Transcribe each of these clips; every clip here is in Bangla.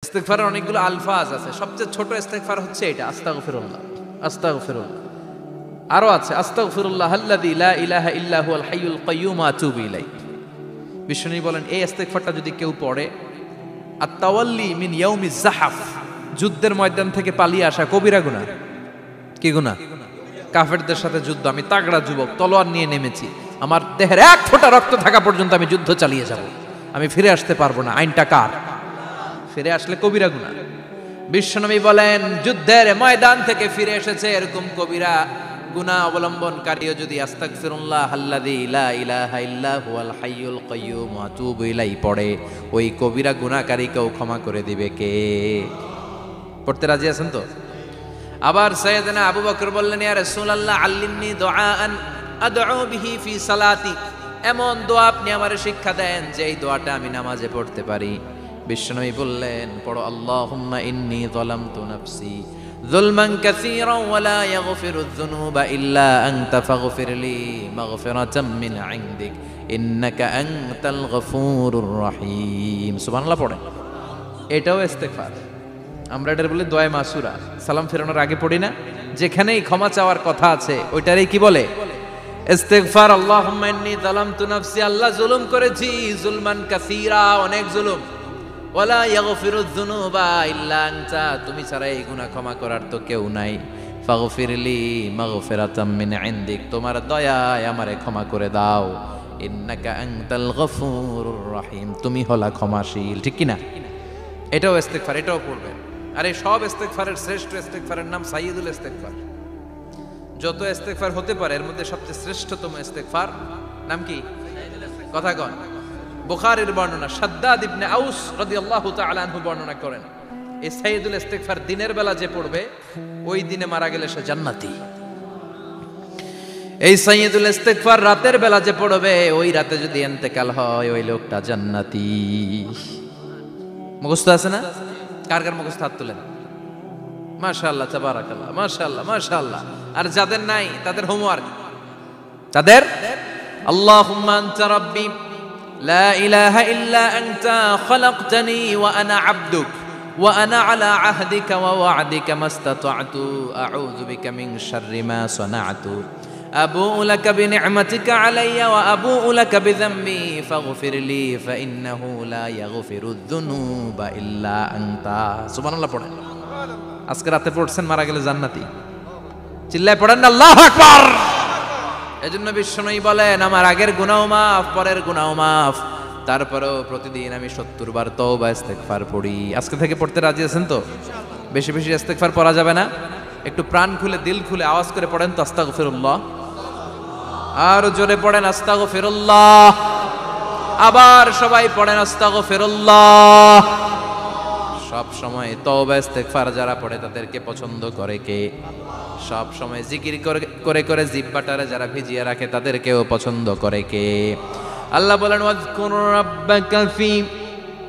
ইস্তেগফারের অনেকগুলো আলফাজ আছে, সবচেয়ে ছোট ইস্তেগফার হচ্ছে এটা, আস্তাগফিরুল্লাহ। আস্তাগফিরুল্লাহ আরো আছে, আস্তাগফিরুল্লাহ আল্লাযী লা ইলাহা ইল্লা হুয়াল হাইয়ুল কাইয়্যুম ওয়া আতুবু ইলাইহি। বিশ্বনবী বলেন এই ইস্তেগফারটা যদি কেউ পড়ে, আত-তাওয়াল্লি মিন ইয়াউমিজ যাহাফ, যুদ্ধের ময়দান থেকে পালিয়ে আসা কবিরা গুনাহ। কি গুনাহ? কাফেরদের সাথে যুদ্ধ, আমি তাগড়া যুবক, তলোয়ার নিয়ে নেমেছি, আমার দেহের এক ফোঁটা রক্ত থাকা পর্যন্ত আমি যুদ্ধ চালিয়ে যাব, আমি ফিরে আসতে পারবো না, আইনটা কার? ফিরে আসলে কবিরা গুনাহ। বিশ্বনবী বলেন যুদ্ধের ময়দান থেকে ফিরে এসেছে এরকম কবিরা গুনাহ অবলম্বনকারীও যদি আস্তাগফিরুল্লাহ আল্লাযী লা ইলাহা ইল্লা হুয়াল হাইয়ুল কাইয়্যুম ওয়া আতুবু ইলাইহি পড়ে, ওই কবিরা গুনাহকারীকেও ক্ষমা করে দিবে কে? পড়তে রাজি আছেন তো? আবার সাইয়েদনা আবু বকর বললেন, ইয়া রাসূলুল্লাহ আল্লিমনি দুআআন আদউ বিহি ফি সালাতি, এমন দোয়া আপনি আমারে শিক্ষা দেন যে এই দোয়াটা আমি নামাজে পড়তে পারি। বিশ্বনবী বললেন পড়ো, আল্লাহুম্মা ইন্নী যালামতু নাফসি যুলমান কাসীরান ওয়া লা ইয়াগফিরুয যুনুবা ইল্লা আনতা ফাগফিরলি মাগফিরাতাম মিন ইনদিক ইন্নাকা আনতাল গফুরুর রহিম। সুবহানাল্লাহ পড়ে, এটাও ইস্তেগফার। আমরা এটার বলে দোয়া মাসুরা, সালাম ফেরানোর আগে পড়ি না? যেখানেই ক্ষমা চাওয়ার কথা আছে ওইটারই কি বলে? ইস্তেগফার। আল্লাহুম্মা ইন্নী যালামতু নাফসি, আল্লাহ জুলুম করেছি, যুলমান কাসীরা, অনেক জুলুম, ওয়ালা ইয়াগফিরুয যুনুবা ইল্লা আনতা, তুমি ছাড়া এই গুনাহ ক্ষমা করার তো কেউ নাই, ফাগফিরলি মাগফিরাতাম মিন ইনদিক, তোমার দয়ায় আমারে ক্ষমা করে দাও, ইন্নাকা আনতাল গফুরুর রহিম, তুমি হলা ক্ষমাশীল। ঠিক কি না? এটাও ইস্তেগফার, এটাও পড়বে। আর এই সব ইস্তেগফারের শ্রেষ্ঠ ইস্তেগফারের নাম সাইয়্যিদুল ইস্তেগফার। যত ইস্তেগফার হতে পারে এর মধ্যে সবচেয়ে শ্রেষ্ঠতম ইস্তেগফার নাম কি? কথা কন। বুখারীর বর্ণনা, শাদ্দাদ ইবনে আউস রাদিয়াল্লাহু তাআলা আনহু বর্ণনা করেন, এই সাইয়্যিদুল ইস্তেগফার দিনের বেলা যে পড়বে ওই দিনে মারা গেলে সে জান্নাতি। এই সাইয়্যিদুল ইস্তেগফার রাতের বেলা যে পড়বে ওই রাতে যদি ইন্তেকাল হয় ওই লোকটা জান্নাতি। মুখস্থ আছে না? কার কার মুখস্থ হাত তুলেন। মাশাআল্লাহ, তাবারাকাল্লাহ, মাশাআল্লাহ, মাশাআল্লাহ। আর যাদের নাই তাদের হোমওয়ার্ক, তাদের আল্লাহুম্মা আনতা রাব্বি লা ইলাহা ইল্লা আনতা খালাকতানি ওয়া আনা আবদুক ওয়া আনা আলা আহদিকা ওয়া ওয়া'দিকা মাস্তাতা'তু আউযু বিকা মিন শাররি মা সানা'তু আবুউ লাকা বিনি'মাতিকা আলাইয়া ওয়া আবুউ লাকা বিযামবি ফাগফিরলি ফাইন্নাহু লা ইয়াগফিরুয যুনুবা ইল্লা আনতা। সুবহানাল্লাহ পড়েন। আজকে রাতে পড়ছেন, মারা গেলে জান্নাতি। চিল্লায় পড়েন আল্লাহু আকবার। এজন্য বিশ্বনবী বলেন আমার আগের গুনাহ মাফ, পরের গুনাহ মাফ, তারপরেও প্রতিদিন আমি 70 বার তওবা ইস্তেগফার পড়ি। আজকে থেকে পড়তে রাজি আছেন তো? বেশি বেশি ইস্তেগফার পড়া যাবে না? একটু প্রাণ খুলে দিল খুলে আওয়াজ করে পড়েন তো আস্তাগফিরুল্লাহ। আর জোরে পড়েন আস্তাগফিরুল্লাহ। আবার সবাই পড়েন আস্তাগফিরুল্লাহ। সব সময় তওবা ইস্তেগফার যারা পড়ে তাদেরকে পছন্দ করে কে? সব সময় জিকির করে করে জিহ্বাটারে যারা ভিজিয়ে রাখে তাদেরকেও পছন্দ করে কে? আল্লাহ বলেন ওয়াজকুর রাব্বাকা ফি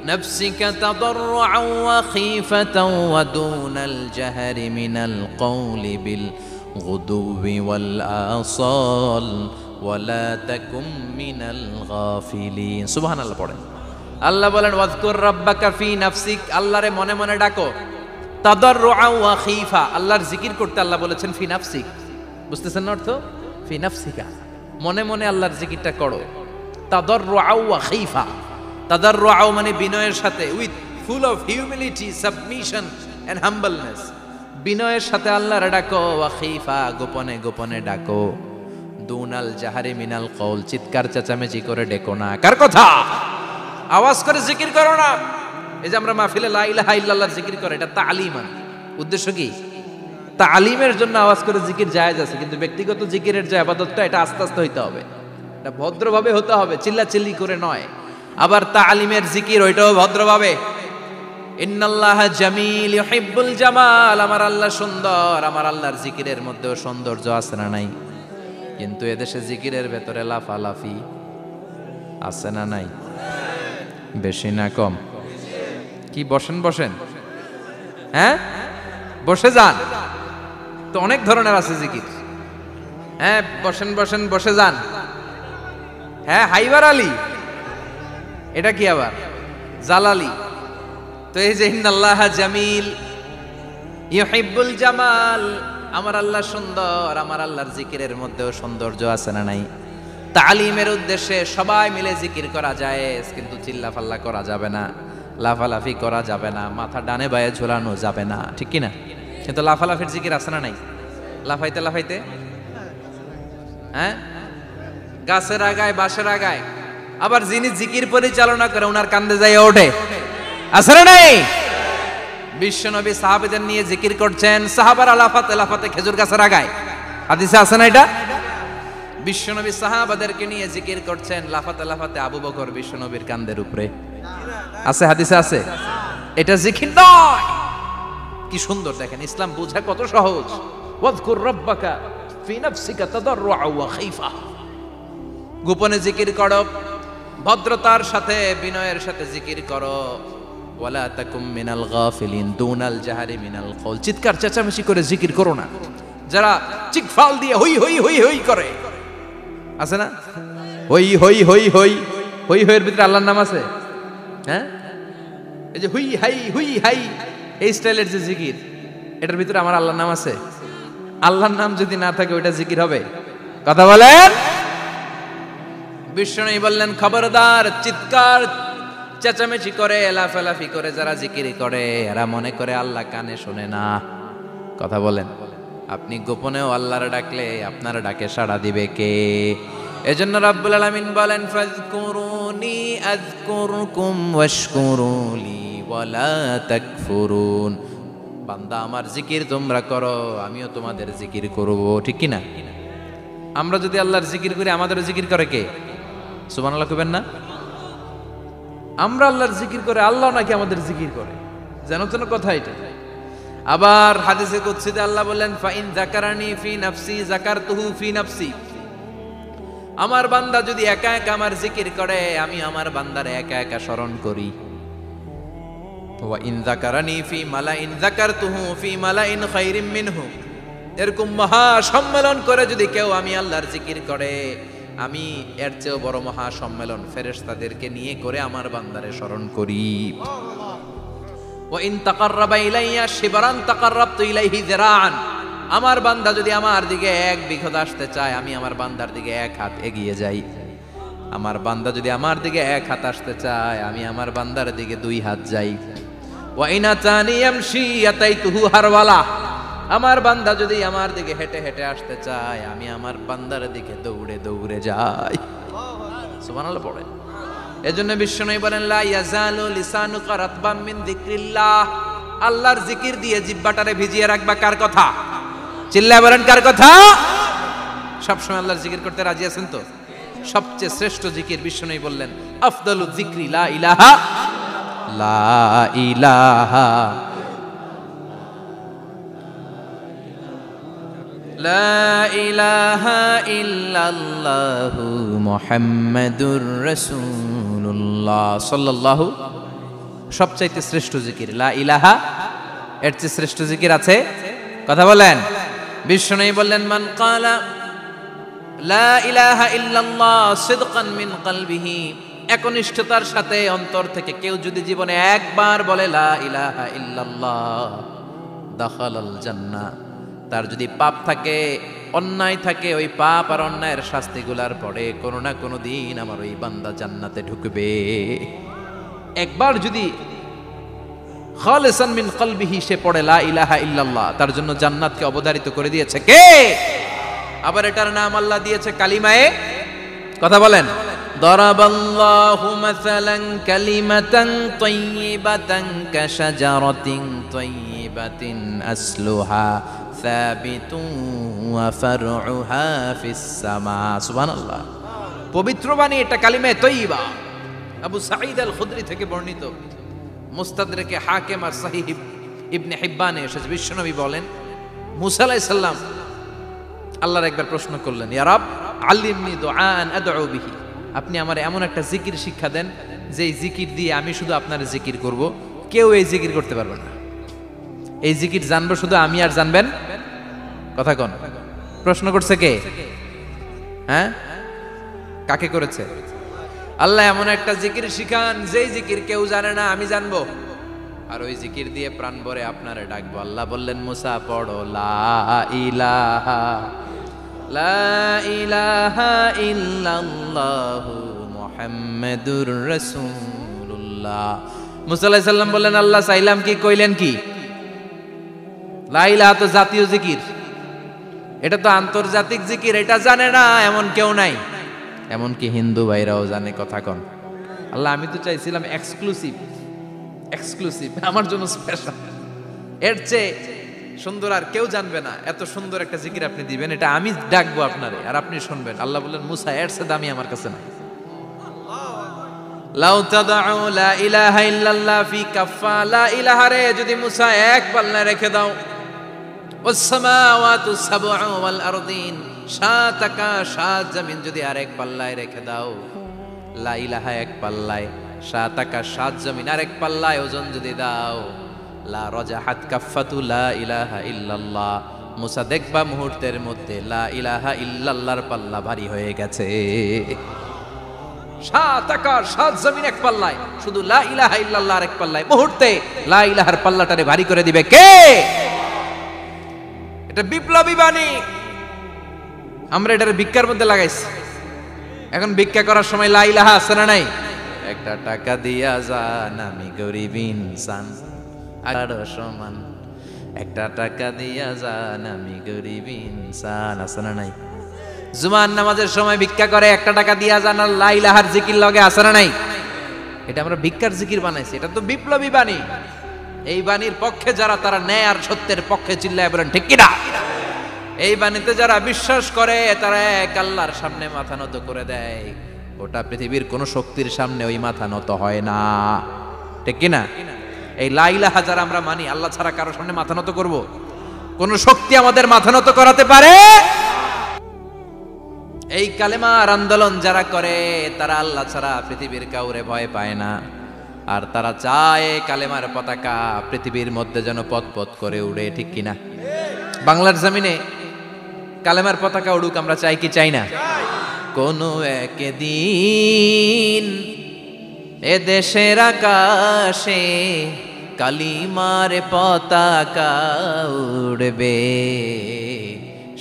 নাফসিকা তাদাররুআন ওয়া খীফাতান ওয়া দুনাল জাহরি মিনাল কওলি বিল গুদুবি ওয়াল আসাল ওয়া লা তাকুম মিনাল গাফিলিন। সুবহানাল্লাহ পড়েন। আল্লাহ বলেন ওয়াজকুর রাব্বাকা ফি নাফসিক, আল্লাহরে মনে মনে ডাকো, তাদাররুআন ওয়া খীফা, আল্লাহর জিকির করতে আল্লাহ বলেছেন ফি নাফসিক। বুঝতেছেন না অর্থ? ফি নাফসিকা, মনে মনে আল্লাহর জিকিরটা করো। তাদাররুআন ওয়া খীফা, তাদাররুআ মানে বিনয়ের সাথে, with full of humility, submission and humbleness, বিনয়ের সাথে আল্লাহর ডাকো। ওয়া খীফা, গোপনে গোপনে ডাকো। দুনাল জাহারি মিনাল কওল, চিৎকার চেঁচামেচি করে ডেকো না। কার কথা? আওয়াজ করে জিকির করো না। এই যে আমরা মাহফিলে লা ইলাহা ইল্লাল্লাহ জিকির করে, এটা তালিমান। উদ্দেশ্য কি? তালিমের জন্য আওয়াজ করে জিকির জায়েজ আছে, কিন্তু ব্যক্তিগত জিকিরের যে ইবাদতটা এটা আস্তে আস্তে হইতে হবে, এটা ভদ্রভাবে হতে হবে, চিল্লাচিল্লি করে নয়। আবার তালিমের জিকির ওইটাও ভদ্রভাবে। ইন্নাল্লাহা জামিল ইউহিব্বুল জামাল, আমার আল্লাহ সুন্দর, আমার আল্লাহর জিকিরের মধ্যেও সৌন্দর্য আছে না নাই? কিন্তু এদেশে জিকিরের ভেতরে লাফালাফি আছে না নাই? বেশি না কম? কি বসেন বসেন, হ্যাঁ বসে যান তো, অনেক ধরনের আছে জিকির। হ্যাঁ বসেন বসেন, বসে যান। হ্যাঁ হাইবার আলী, এটা কি আবার জালালি? তো এই যে ইন্নাল্লাহা জামিল ইউহিব্বুল জামাল, আমার আল্লাহ সুন্দর, আমার আল্লাহর জিকিরের মধ্যেও সৌন্দর্য আছে না নাই? তালিমের উদ্দেশ্যে সবাই মিলে জিকির করা যায়, কিন্তু চিল্লাফাল্লা করা যাবে না, লাফালাফি করা যাবে না, মাথা ডানে বায়ে ঝোলানো যাবে না, ঠিক কি না? কিন্তু লাফালাফির জিকির আছে না নাই? লাফাইতে লাফাইতে, হ্যাঁ, গাছের আগায় বাঁশের আগায়, আবার যিনি জিকির পরিচালনা করে ওনার কান্দে যায় ওঠে, আছে না নাই? বিশ্বনবী সাহাবীদের নিয়ে জিকির করছেন, সাহাবারা লাফাতে লাফাতে খেজুর গাছের আগায়, হাদিসে আছে না এটা? বিশ্বনবী সাহাবাদেরকে নিয়ে জিকির করছেন, লাফাতে লাফাতে আবু বকর বিশ্বনবীর কান্দের উপরে, আছে হাদিসে আছে। এটা জিকির নয়। কি সুন্দর দেখেন, ইসলাম বোঝা কত সহজ। ওয়াযকুর রাব্বাকা ফি নাফসিকা তাদাররুআ ওয়া খাইফা, গোপনে জিকির করো, ভদ্রতার সাথে বিনয়ের সাথে জিকির করো। ওয়ালা তাকুম মিনাল গাফিলিন দুনাল জাহারি মিনাল কওল, চিৎকার চেঁচামেচি করে জিকির করো না। যারা চিকফাল দিয়ে হই হই হই হই করে, আছে না? হই হই হই হই হই হইয়ের ভিতরে আল্লাহর নাম আছে, হ্যাঁ? এই যে হুই হাই হুই হাই এই স্টাইলের যে জিকির, এটার ভিতরে আমার আল্লাহর নাম আছে? আল্লাহর নাম যদি না থাকে ওইটা জিকির হবে? কথা বলেন। বিষ্ণু বললেন, খবরদার, চিৎকার চেঁচামেচি করে লাফালাফি করে যারা জিকির করে এরা মনে করে আল্লাহ কানে শোনে না। কথা বলেন। আপনি গোপনেও আল্লাহর ডাকলে আপনার ডাকে সাড়া দিবে কে? এজন্য রাব্বুল আলামিন বলেন, ফাযকুরুনি আযকুরকুম ওয়াশকুরুলি ওয়ালা তাকফুরুন। বান্দা আমার জিকির তোমরা করো, আমিও তোমাদের জিকির করব, ঠিক কি না? আমরা যদি আল্লাহর জিকির করি আমাদেরও জিকির করে কে? সুবহানাল্লাহ কইবেন না? আমরা আল্লাহর জিকির করে, আল্লাহ নাকি আমাদের জিকির করে, যেন তেন কথা এটা। আবার হাদিসে কুদসিতে আল্লাহ বলেন, ফাইন যাকারানি ফি নাফসি যাকারতুহু ফি নাফসি, আমার বান্দা যদি একা একা আমার জিকির করে আমি আমার বান্দারে একা একা স্মরণ করি। ওয়া ইন যাকারানি ফি মালাইন যাকারতুহু ফি মালাইন খায়রিম মিনহু, এরকম মহা সম্মেলন করে যদি কেউ আমি আল্লাহর জিকির করে, আমি এর চেয়েও বড় মহা সম্মেলন ফেরেশতাদেরকে নিয়ে করে আমার বান্দারে স্মরণ করি। ওয়া ইন তাকাররাবা ইলাইয়া শিবরান তাকাররাবতু ইলাইহি যিরাআন, আমার বান্দা যদি আমার দিকে এক বিঘত আসতে চায় আমি আমার বান্দার দিকে এক হাত এগিয়ে যাই। আমার বান্দা যদি আমার দিকে এক হাত আসতে চায় আমি আমার বান্দার দিকে দুই হাত যাই। ওয়া ইন আতানি ইয়ামশি আতাইতুহু হারওয়ালা, আমার বান্দা যদি আমার দিকে হেঁটে হেঁটে আসতে চায় আমি আমার বান্দার দিকে দৌড়ে দৌড়ে যাই। সুবহানাল্লাহ পড়ে। এজন্য বিশ্বনবী বলেন, লা ইয়াজালু লিসানুকা রাতবাম মিন যিকরিল্লাহ, আল্লাহর জিকির দিয়ে জিহ্বাটারে ভিজিয়ে রাখবা। কার কথা? চিল্লায় বলেন কার কথা? সবসময় আল্লাহর জিকির করতে রাজি আছেন তো? সবচেয়ে শ্রেষ্ঠ জিকির বিশ্বনবী বললেন, আফদালু যিকরি লা ইলাহা লা ইলাহা লা ইলাহা ইল্লাল্লাহু মুহাম্মাদুর রাসূলুল্লাহ সাল্লাল্লাহু। সবচাইতে শ্রেষ্ঠ জিকির লা ইলাহা, এর চেয়ে শ্রেষ্ঠ জিকির আছে? কথা বলেন। বিশ্বনবী বললেন, মান ক্বালা লা ইলাহা ইল্লাল্লাহ সিদকান মিন কলবিহি, একনিষ্ঠতার সাথে অন্তর থেকে কেউ যদি জীবনে একবার বলে লা ইলাহা ইল্লাল্লাহ, দাখালাল জান্নাহ, তার যদি পাপ থাকে অন্যায় থাকে ওই পাপ আর অন্যায়ের শাস্তিগুলার পরে কোনো না কোনো দিন আমার ওই বান্দা জান্নাতে ঢুকবে। একবার যদি খালিসান মিন কলবিহি সে পড়ে লা ইলাহা ইল্লাল্লাহ, তার জন্য জান্নাতকে অবধারিত করে দিয়েছে কে? আবার এটার নাম আল্লাহ দিয়েছে কালিমায়ে। কথা বলেন। দরাবাল্লাহু মাসালান কালিমাতান তাইয়িবাতান কাশাজারাতিন তাইয়িবাতিন আসলুহা সাবিতুন ওয়া ফারউহা ফিস সামা। সুবহানাল্লাহ। পবিত্র বাণী এটা কালিমায়ে তাইয়িবা। আবু সাঈদ আল খুদরি থেকে বর্ণিত, মুস্তাদরাকে হাকিম আর সহিহ ইবনে হিব্বানে এসেছে, বিশ্বনবী বলেন, মুসা আলাইহিস সালাম আল্লাহর একবার প্রশ্ন করলেন, ইয়া রাব আল্লিমনি দুআআন আদউ বিহি, আপনি আমার এমন একটা জিকির শিক্ষা দেন যে এই জিকির দিয়ে আমি শুধু আপনার জিকির করব, কেউ এই জিকির করতে পারবে না। এই জিকির জানবো শুধু আমি আর জানবেন। কথা কোন? প্রশ্ন করছে কে? হ্যাঁ, কাকে করেছে? আল্লাহ এমন একটা জিকির শিখান যেই জিকির কেউ জানে না, আমি জানবো। আর ওই জিকির দিয়ে প্রাণ ভরে আপনারে ডাকবো। আল্লাহ বললেন মুসা পড়ো লা ইলাহা লা ইলাহা ইল্লাল্লাহু মুহাম্মাদুর রাসূলুল্লাহ। মুসা আলাইহিস সালাম বললেন আল্লাহ চাইলাম কি, কইলেন কি? লা ইলাহা তো জাতীয় জিকির, এটা তো আন্তর্জাতিক জিকির, এটা জানে না এমন কেউ নাই। এমনকি হিন্দু ভাইরাও জানে। কথা কন আল্লাহ, আমি তো চাইছিলাম এক্সক্লুসিভ, আমার জন্য স্পেশাল, এর চেয়ে সুন্দর আর কেউ জানবে না। এত সুন্দর একটা জিকির আপনি দিবেন, এটা আমি ডাকবো আপনারে আর আপনি শুনবেন। আল্লাহ বললেন মুসা এর চেয়ে দামি আমার কাছে নাই। লাউ তাদউ লা ইলাহা ইল্লাল্লাহ ফি কাফা, লা ইলাহা রে যদি মুসা এক পাল্লায় রেখে দাও, ওয়াস সামাওয়াতু সাবউ ওয়াল আরদিন, সাত আকাশ সাত জমিন যদি আরেক পাল্লায় রেখে দাও, লা ইলাহা এক পাল্লায়, সাত আকাশ সাত জমিন আরেক পাল্লায় ওজন যদি দাও, লা রাজাহাত কাফাতু লা ইলাহা ইল্লাল্লাহ, মুসা দেখবা মুহূর্তের মধ্যে লা ইলাহা ইল্লাল্লাহর পাল্লা ভারী হয়ে গেছে। সাত আকাশ সাত জমিন এক পাল্লায়, শুধু লা ইলাহা ইল্লাল্লাহ আরেক পাল্লায়, মুহূর্তে লা ইলাহার পাল্লাটারে ভারী করে দিবে কে? এটা বিপ্লবী বাণী। আমরা এটার ভিক্ষার মধ্যে লাগাইছি। এখন ভিক্ষা করার সময় লা ইলাহা আছে না নাই? একটা টাকা দিয়া যান আমি গরিব ইনসান, আর সমান একটা টাকা দিয়া যান আমি গরিব ইনসান, আছে না নাই? জুমার নামাজের সময় ভিক্ষা করে একটা টাকা দিয়া যান, আর লা ইলাহার জিকির লগে আছে না নাই? এটা আমরা ভিক্ষার জিকির বানাইছি। এটা তো বিপ্লবী বাণী। এই বাণীর পক্ষে যারা, তারা ন্যায় আর সত্যের পক্ষে চিল্লায় বলেন ঠিক কিনা? এই বাণীতে যারা বিশ্বাস করে তারা এক আল্লাহর সামনে মাথা নত করে দেয়। গোটা পৃথিবীর কোন শক্তির সামনে ওই মাথা নত হয় না, ঠিক কিনা? এই লা ইলাহা যারা আমরা মানি, আল্লাহ ছাড়া কারো সামনে মাথা নত করব? কোন শক্তি আমাদের মাথা নত করাতে পারে? এই কালেমার আন্দোলন যারা করে তারা আল্লাহ ছাড়া পৃথিবীর কাউরে ভয় পায় না। আর তারা চায় কালেমার পতাকা পৃথিবীর মধ্যে যেন পথ করে উড়ে, ঠিক কিনা? বাংলার জমিনে কালেমার পতাকা উড়ুক, আমরা চাই কি চাই না? কোন একদিন এ দেশের আকাশে কালিমার পতাকা উড়বে,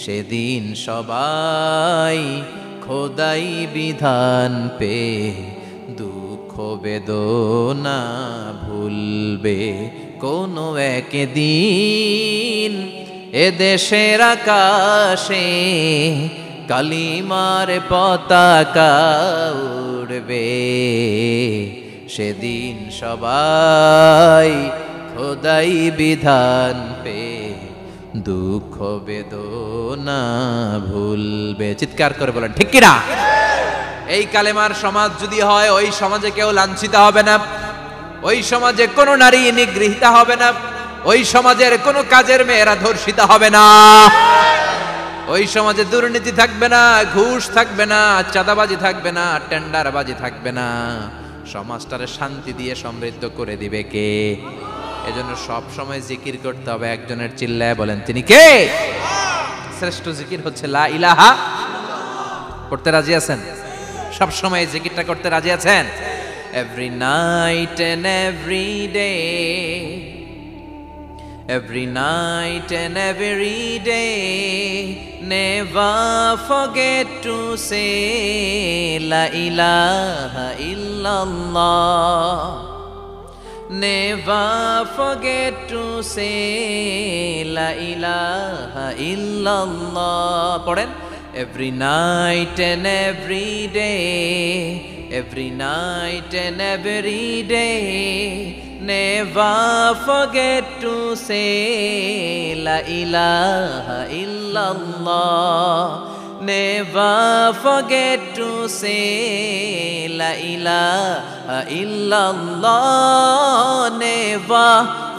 সেদিন সবাই খোদাই বিধান পে দুঃখ বেদনা ভুলবে। কোন একদিন এ দেশের আকাশে কালিমার পতাকা উড়বে, সেদিন সবাই খোদাই বিধান পে দুঃখ বেদনা ভুলবে। চিৎকার করে বলেন ঠিক কিনা? এই কালেমার সমাজ যদি হয়, ওই সমাজে কেউ লাঞ্ছিত হবে না, ওই সমাজে কোনো নারী নিগৃহীত হবে না, ওই সমাজের কোনো কাজের মেয়েরা ধর্ষিত হবে না, ওই সমাজে দুর্নীতি থাকবে না, ঘুষ থাকবে না, চাঁদাবাজি থাকবে না, টেন্ডারবাজি থাকবে না। সমাজটারে শান্তি দিয়ে সমৃদ্ধ করে দিবে কে? এজন্য সব সময় জিকির করতে হবে একজনের, চিল্লায় বলেন তিনি কে? শ্রেষ্ঠ জিকির হচ্ছে লা ইলাহা। করতে রাজি আছেন? সব সময় জিকিরটা করতে রাজি আছেন? Every night and every day, every night and every day, never forget to say la ilaha illallah, never forget to say la ilaha illallah. পড়েন, every night and every day, every night and every day, never forget to say la ilaha illallah, never forget to say la ilaha illallah, never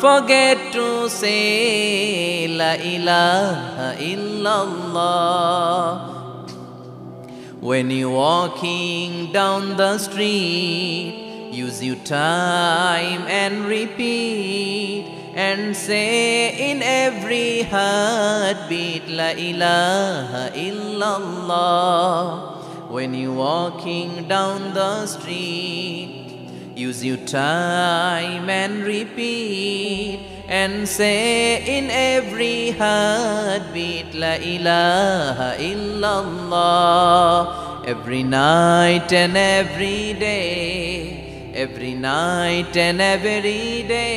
forget to say la ilaha illallah. When you're walking down the street, use your time and repeat and say in every heartbeat la ilaha illallah. When you're walking down the street, Use your time and repeat and say in every heartbeat La ilaha illallah. Every night and every day, every night and every day,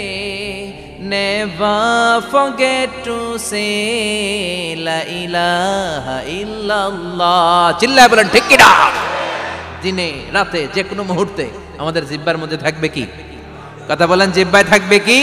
never forget to say La ilaha illallah. চিল্লায় বলেন ঠিক কি না? দিনে রাতে যে কোনো মুহূর্তে আমাদের জিহ্বার মধ্যে থাকবে কি? কথা বলেন, জিহ্বায় থাকবে কি?